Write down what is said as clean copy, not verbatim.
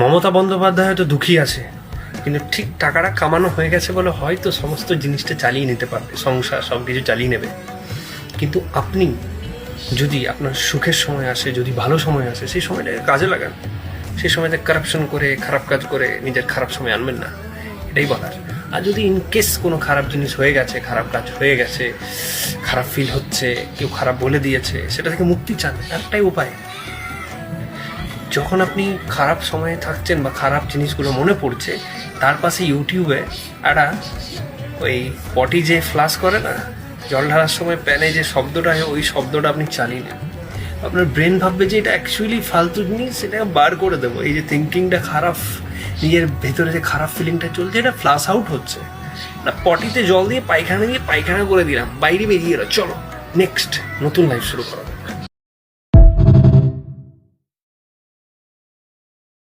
মমতা বন্দ্যোপাধ্যায় হয়তো দুঃখী আছে, কিন্তু ঠিক টাকাটা কামানো হয়ে গেছে বলে হয়তো সমস্ত জিনিসটা চালিয়ে নিতে পারবে, সংসার সব কিছু চালিয়ে নেবে। কিন্তু আপনি যদি আপনার সুখের সময় আসে, যদি ভালো সময় আসে, সেই সময়টাকে কাজে লাগান। সেই সময়টা কারাপশন করে, খারাপ কাজ করে নিজের খারাপ সময় আনবেন না, এটাই বলার। আর যদি ইনকেস কোনো খারাপ জিনিস হয়ে গেছে, খারাপ কাজ হয়ে গেছে, খারাপ ফিল হচ্ছে, কেউ খারাপ বলে দিয়েছে, সেটা থেকে মুক্তি চান, একটাই উপায়। যখন আপনি খারাপ সময়ে থাকছেন বা খারাপ জিনিসগুলো মনে পড়ছে, তার পাশে ইউটিউবে একটা ওই পটি যে ফ্লাশ করে না, জল ঢালার সময় প্যানে যে শব্দটা হয়, ওই শব্দটা আপনি চালিয়ে নেন। আপনার ব্রেন ভাববে যে এটা অ্যাকচুয়ালি ফালতু জিনিস, সেটাকে বার করে দেবো। এই যে থিঙ্কিংটা খারাপ, নিজের ভেতরে যে খারাপ ফিলিংটা চলছে, এটা ফ্লাশ আউট হচ্ছে না। পটিতে জল দিয়ে পায়খানা করে দিলাম, বাইরে বেরিয়ে এলো, চলো নেক্সট নতুন লাইফ শুরু করো।